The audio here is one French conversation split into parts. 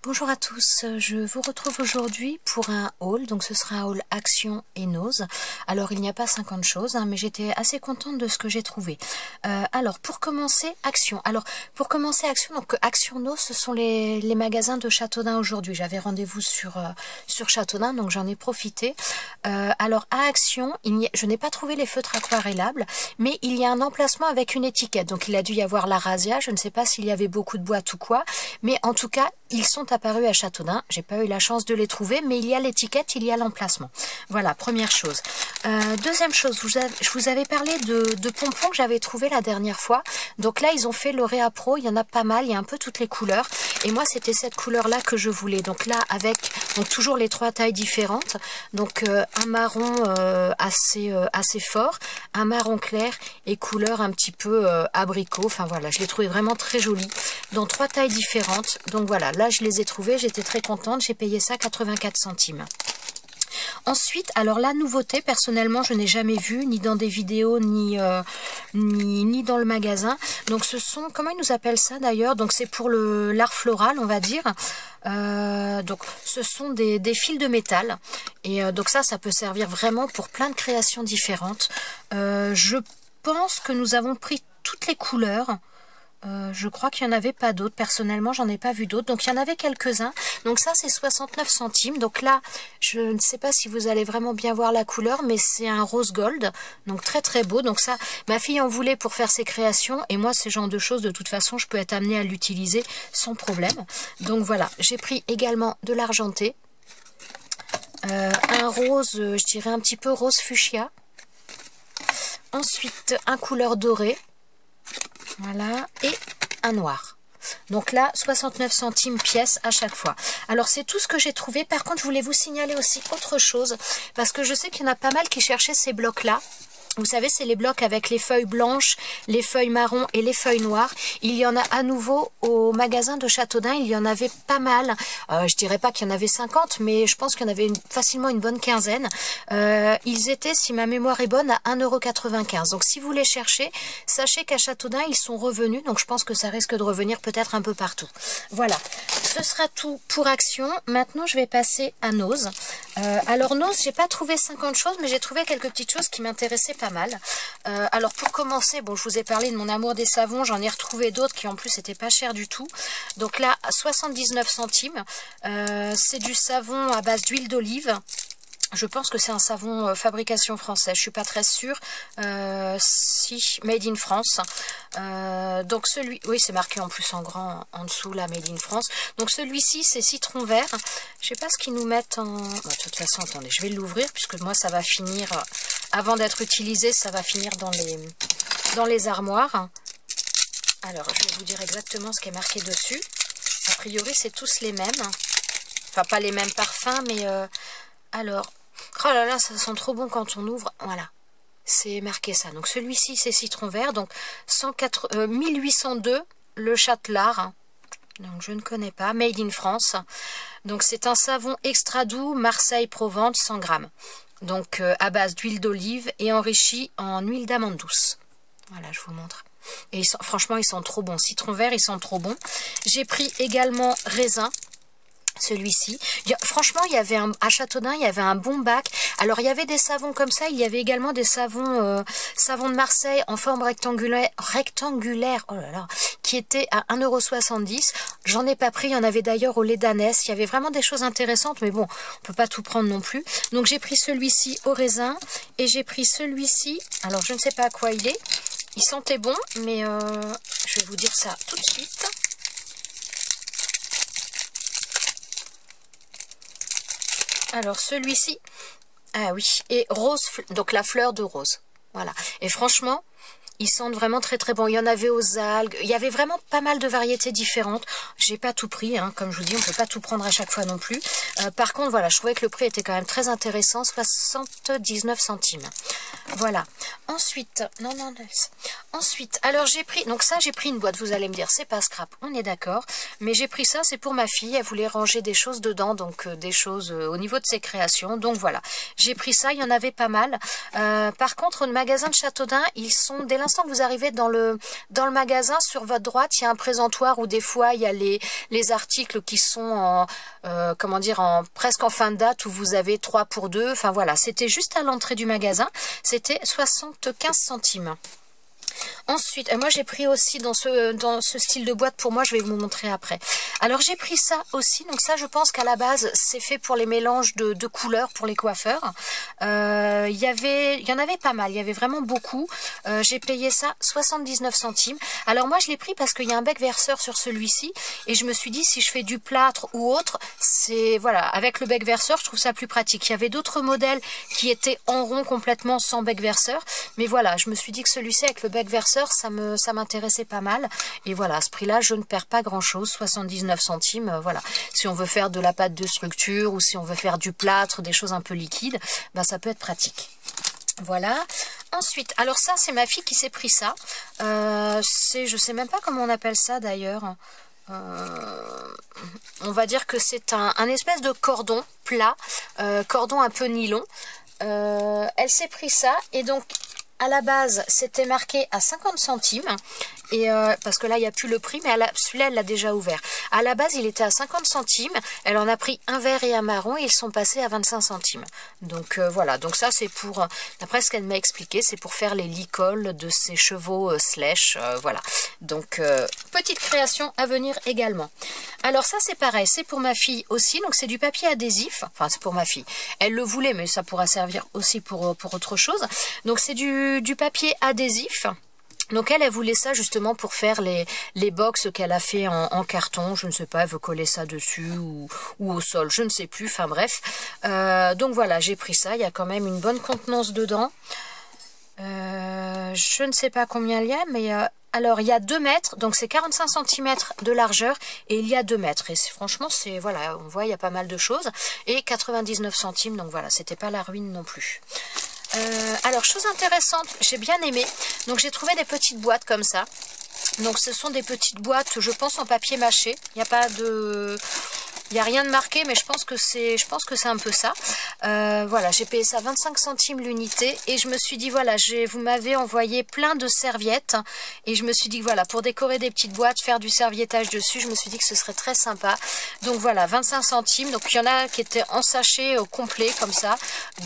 Bonjour à tous, je vous retrouve aujourd'hui pour un haul, donc ce sera un haul Action et Nose. Alors il n'y a pas 50 choses, mais j'étais assez contente de ce que j'ai trouvé. Alors pour commencer Action, donc Action Nose, ce sont les magasins de Châteaudun aujourd'hui. J'avais rendez-vous sur Châteaudun, donc j'en ai profité. Alors à Action, je n'ai pas trouvé les feutres aquarellables, mais il y a un emplacement avec une étiquette, donc il a dû y avoir la razzia, je ne sais pas s'il y avait beaucoup de boîtes ou quoi, mais en tout cas, ils sont apparus à Châteaudun. J'ai pas eu la chance de les trouver, mais il y a l'étiquette, il y a l'emplacement. Voilà, première chose. Deuxième chose, je vous avais parlé de pompons que j'avais trouvé la dernière fois. Donc là, ils ont fait l'Orea Pro. Il y en a pas mal, il y a un peu toutes les couleurs. Et moi, c'était cette couleur-là que je voulais. Donc là, avec toujours les 3 tailles différentes. Donc un marron assez fort, un marron clair et couleur un petit peu abricot. Enfin voilà, je l'ai trouvé vraiment très joli dans 3 tailles différentes. Donc voilà, là je les ai trouvés, j'étais très contente, j'ai payé ça 84 centimes. Ensuite, alors la nouveauté, personnellement, je n'ai jamais vu, ni dans des vidéos, ni dans le magasin. Donc ce sont, comment ils nous appellent ça d'ailleurs? Donc c'est pour l'art floral, on va dire. Donc ce sont des fils de métal. Et donc ça peut servir vraiment pour plein de créations différentes. Je pense que nous avons pris toutes les couleurs. Je crois qu'il n'y en avait pas d'autres. Personnellement, j'en ai pas vu d'autres. Donc, il y en avait quelques-uns. Donc, ça, c'est 69 centimes. Donc là, je ne sais pas si vous allez vraiment bien voir la couleur, mais c'est un rose gold. Donc, très, très beau. Donc ça, ma fille en voulait pour faire ses créations. Et moi, ce genre de choses, de toute façon, je peux être amenée à l'utiliser sans problème. Donc, voilà. J'ai pris également de l'argenté. Un rose, je dirais un petit peu rose fuchsia. Ensuite, un couleur dorée. Voilà, et un noir. Donc là, 69 centimes pièce à chaque fois. Alors, c'est tout ce que j'ai trouvé. Par contre, je voulais vous signaler aussi autre chose, parce que je sais qu'il y en a pas mal qui cherchaient ces blocs-là. Vous savez, c'est les blocs avec les feuilles blanches, les feuilles marron et les feuilles noires. Il y en a à nouveau au magasin de Châteaudun. Il y en avait pas mal. Je dirais pas qu'il y en avait 50, mais je pense qu'il y en avait facilement une bonne quinzaine. Ils étaient, si ma mémoire est bonne, à 1,95 €. Donc si vous les cherchez, sachez qu'à Châteaudun, ils sont revenus. Donc je pense que ça risque de revenir peut-être un peu partout. Voilà, ce sera tout pour Action. Maintenant, je vais passer à Nose. Alors Nose, j'ai pas trouvé 50 choses, mais j'ai trouvé quelques petites choses qui m'intéressaient pas mal. Alors pour commencer, bon, je vous ai parlé de mon amour des savons, j'en ai retrouvé d'autres qui en plus étaient pas chers du tout. Donc là, à 79 centimes, c'est du savon à base d'huile d'olive. Je pense que c'est un savon fabrication française, je suis pas très sûre. Si, Made in France. Donc oui, c'est marqué en plus en grand en dessous, là, Made in France. Donc celui-ci, c'est citron vert. Je sais pas ce qu'ils nous mettent en... Bon, de toute façon, attendez, je vais l'ouvrir, puisque moi, ça va finir... Avant d'être utilisé, ça va finir dans les armoires. Alors, je vais vous dire exactement ce qui est marqué dessus. A priori, c'est tous les mêmes. Enfin, pas les mêmes parfums, mais... Alors... Oh là là, ça sent trop bon quand on ouvre. Voilà, c'est marqué ça. Donc celui-ci, c'est citron vert. Donc 1802, le Châtelard. Donc je ne connais pas. Made in France. Donc c'est un savon extra doux, Marseille-Provence, 100 grammes. Donc à base d'huile d'olive et enrichi en huile d'amande douce. Voilà, je vous montre. Et franchement, ils sont trop bons. Citron vert, ils sont trop bons. J'ai pris également raisin. Celui-ci, franchement, il y avait à Châteaudun, il y avait un bon bac. Alors, il y avait des savons comme ça, il y avait également des savons de Marseille en forme rectangulaire, oh là là, qui étaient à 1,70 €. J'en ai pas pris, il y en avait d'ailleurs au lait d'ânesse. Il y avait vraiment des choses intéressantes, mais bon, on peut pas tout prendre non plus. Donc, j'ai pris celui-ci au raisin et j'ai pris celui-ci. Alors, je ne sais pas à quoi il est. Il sentait bon, mais je vais vous dire ça tout de suite. Alors celui-ci, ah oui, et rose, donc la fleur de rose. Voilà. Et franchement, ils sentent vraiment très très bon. Il y en avait aux algues. Il y avait vraiment pas mal de variétés différentes. J'ai pas tout pris, hein. Comme je vous dis, on peut pas tout prendre à chaque fois non plus. Par contre, voilà, je trouvais que le prix était quand même très intéressant, 79 centimes. Voilà. Ensuite, ensuite, alors j'ai pris, donc ça j'ai pris une boîte, vous allez me dire, c'est pas scrap, on est d'accord, mais j'ai pris ça, c'est pour ma fille, elle voulait ranger des choses dedans, donc des choses au niveau de ses créations, donc voilà. J'ai pris ça, il y en avait pas mal. Par contre, au magasin de Châteaudun, ils sont dès l'instant que vous arrivez dans le magasin, sur votre droite, il y a un présentoir où des fois il y a les articles qui sont comment dire, presque en fin de date, où vous avez 3 pour 2. Enfin voilà, c'était juste à l'entrée du magasin. C'était 75 centimes. Ensuite, moi j'ai pris aussi dans ce style de boîte, pour moi je vais vous montrer après. Alors j'ai pris ça aussi, donc ça je pense qu'à la base c'est fait pour les mélanges de couleurs pour les coiffeurs. Il y en avait pas mal, il y avait vraiment beaucoup. J'ai payé ça 79 centimes. Alors moi je l'ai pris parce qu'il y a un bec verseur sur celui-ci, et je me suis dit si je fais du plâtre ou autre, c'est voilà, avec le bec verseur je trouve ça plus pratique. Il y avait d'autres modèles qui étaient en rond complètement sans bec verseur, mais voilà, je me suis dit que celui-ci avec le bec verseur, ça m'intéressait pas mal. Et voilà, à ce prix-là, je ne perds pas grand-chose, 79 centimes. Voilà, si on veut faire de la pâte de structure ou si on veut faire du plâtre, des choses un peu liquides, ben ça peut être pratique. Voilà. Ensuite, alors ça, c'est ma fille qui s'est pris ça. Je sais même pas comment on appelle ça d'ailleurs. On va dire que c'est un espèce de cordon plat, cordon un peu nylon. Elle s'est pris ça, et donc à la base c'était marqué à 50 centimes, et parce que là il n'y a plus le prix, mais celui-là elle l'a déjà ouvert. À la base il était à 50 centimes, elle en a pris un vert et un marron, et ils sont passés à 25 centimes. Donc voilà, donc ça c'est pour, d'après ce qu'elle m'a expliqué, c'est pour faire les licoles de ses chevaux Slash, voilà. Donc petite création à venir également. Alors ça c'est pareil, c'est pour ma fille aussi, donc c'est du papier adhésif, enfin c'est pour ma fille, elle le voulait mais ça pourra servir aussi pour autre chose. Donc c'est du papier adhésif. Donc elle voulait ça justement pour faire les box qu'elle a fait en carton, je ne sais pas, elle veut coller ça dessus ou au sol, je ne sais plus, enfin bref. Donc voilà, j'ai pris ça, il y a quand même une bonne contenance dedans. Je ne sais pas combien il y a, mais alors il y a 2 mètres, donc c'est 45 cm de largeur, et il y a 2 mètres. Et franchement, c'est voilà, on voit, il y a pas mal de choses. Et 99 centimes, donc voilà, c'était pas la ruine non plus. Alors, chose intéressante, j'ai bien aimé. Donc j'ai trouvé des petites boîtes comme ça. Donc ce sont des petites boîtes, je pense, en papier mâché. Il n'y a pas de... Il n'y a rien de marqué, mais je pense que c'est un peu ça. Voilà, j'ai payé ça 25 centimes l'unité, et je me suis dit, voilà, vous m'avez envoyé plein de serviettes, et je me suis dit, voilà, pour décorer des petites boîtes, faire du serviettage dessus, je me suis dit que ce serait très sympa. Donc voilà, 25 centimes, donc il y en a qui étaient en sachet complet, comme ça.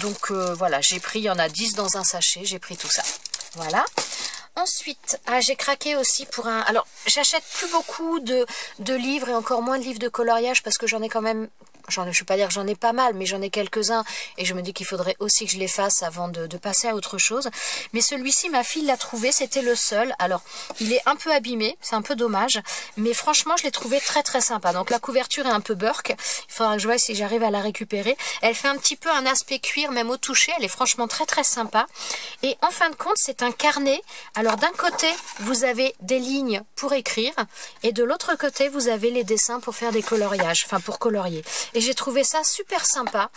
Donc voilà, j'ai pris, il y en a 10 dans un sachet, j'ai pris tout ça. Voilà. Ensuite, j'ai craqué aussi pour un... Alors, j'achète plus beaucoup de livres, et encore moins de livres de coloriage, parce que j'en ai quand même... Je ne vais pas dire que j'en ai pas mal, mais j'en ai quelques-uns, et je me dis qu'il faudrait aussi que je les fasse avant de passer à autre chose. Mais celui-ci, ma fille l'a trouvé, c'était le seul. Alors, il est un peu abîmé, c'est un peu dommage, mais franchement, je l'ai trouvé très très sympa. Donc la couverture est un peu burk, il faudra que je vois si j'arrive à la récupérer. Elle fait un petit peu un aspect cuir, même au toucher, elle est franchement très très sympa. Et en fin de compte, c'est un carnet. Alors d'un côté, vous avez des lignes pour écrire, et de l'autre côté, vous avez les dessins pour faire des coloriages, enfin pour colorier. Et j'ai trouvé ça super sympa.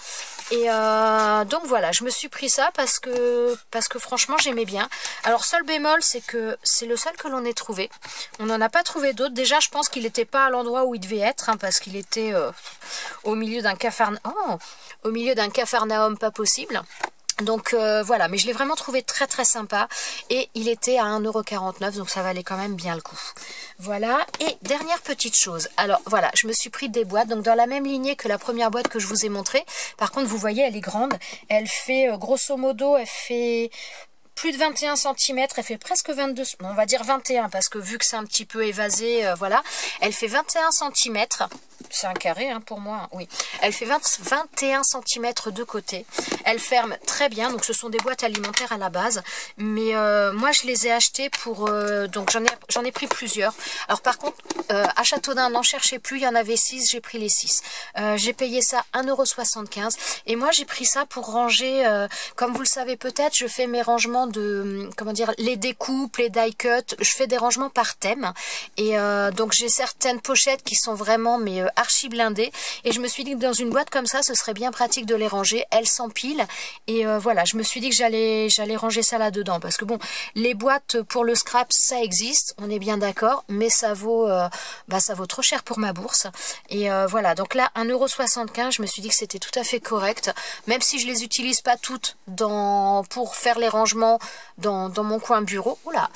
Et donc voilà, je me suis pris ça parce que franchement j'aimais bien. Alors seul bémol, c'est que c'est le seul que l'on ait trouvé. On n'en a pas trouvé d'autres. Déjà je pense qu'il n'était pas à l'endroit où il devait être, hein, parce qu'il était au milieu d'un capharnaüm pas possible. Donc voilà, mais je l'ai vraiment trouvé très très sympa, et il était à 1,49 €, donc ça valait quand même bien le coup. Voilà, et dernière petite chose, alors voilà, je me suis pris des boîtes, donc dans la même lignée que la première boîte que je vous ai montrée. Par contre, vous voyez, elle est grande, elle fait grosso modo, elle fait... plus de 21 cm, elle fait presque 22, on va dire 21, parce que vu que c'est un petit peu évasé, voilà, elle fait 21 cm, c'est un carré hein, pour moi, oui, elle fait 21 cm de côté, elle ferme très bien, donc ce sont des boîtes alimentaires à la base, mais moi je les ai achetées pour, donc j'en ai pris plusieurs. Alors par contre, à Châteaudun, n'en cherchez plus, il y en avait 6, j'ai pris les 6. J'ai payé ça 1,75 €, et moi j'ai pris ça pour ranger, comme vous le savez peut-être, je fais mes rangements de, comment dire, les découpes, les die cuts, je fais des rangements par thème, et donc j'ai certaines pochettes qui sont vraiment mais archi blindées. Et je me suis dit que dans une boîte comme ça, ce serait bien pratique de les ranger. Elles s'empilent. Et voilà, je me suis dit que j'allais ranger ça là-dedans. Parce que bon, les boîtes pour le scrap, ça existe, on est bien d'accord. Mais ça vaut trop cher pour ma bourse. Et voilà, donc là, 1,75 €, je me suis dit que c'était tout à fait correct. Même si je les utilise pas toutes pour faire les rangements dans mon coin bureau. Oula!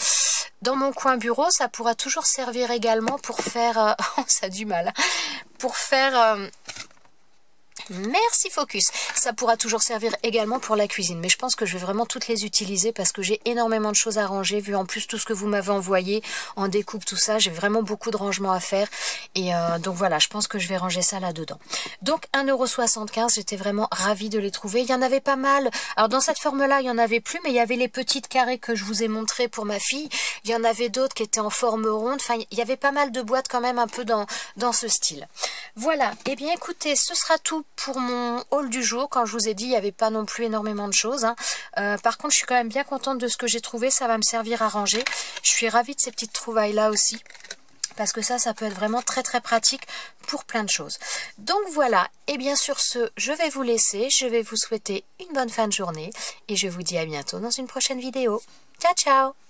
Dans mon coin bureau, ça pourra toujours servir également pour faire... ça a du mal. Pour faire... Merci Focus. Ça pourra toujours servir également pour la cuisine. Mais je pense que je vais vraiment toutes les utiliser parce que j'ai énormément de choses à ranger. Vu en plus tout ce que vous m'avez envoyé en découpe, tout ça. J'ai vraiment beaucoup de rangements à faire. Et donc voilà, je pense que je vais ranger ça là-dedans. Donc 1,75 €, j'étais vraiment ravie de les trouver. Il y en avait pas mal. Alors dans cette forme-là, il y en avait plus. Mais il y avait les petites carrés que je vous ai montrées pour ma fille. Il y en avait d'autres qui étaient en forme ronde. Enfin, il y avait pas mal de boîtes quand même un peu dans ce style. Voilà. Eh bien écoutez, ce sera tout pour mon haul du jour. Quand je vous ai dit, il n'y avait pas non plus énormément de choses. Par contre, je suis quand même bien contente de ce que j'ai trouvé. Ça va me servir à ranger. Je suis ravie de ces petites trouvailles-là aussi. Parce que ça peut être vraiment très très pratique pour plein de choses. Donc voilà. Et bien sur ce, je vais vous laisser. Je vais vous souhaiter une bonne fin de journée. Et je vous dis à bientôt dans une prochaine vidéo. Ciao, ciao!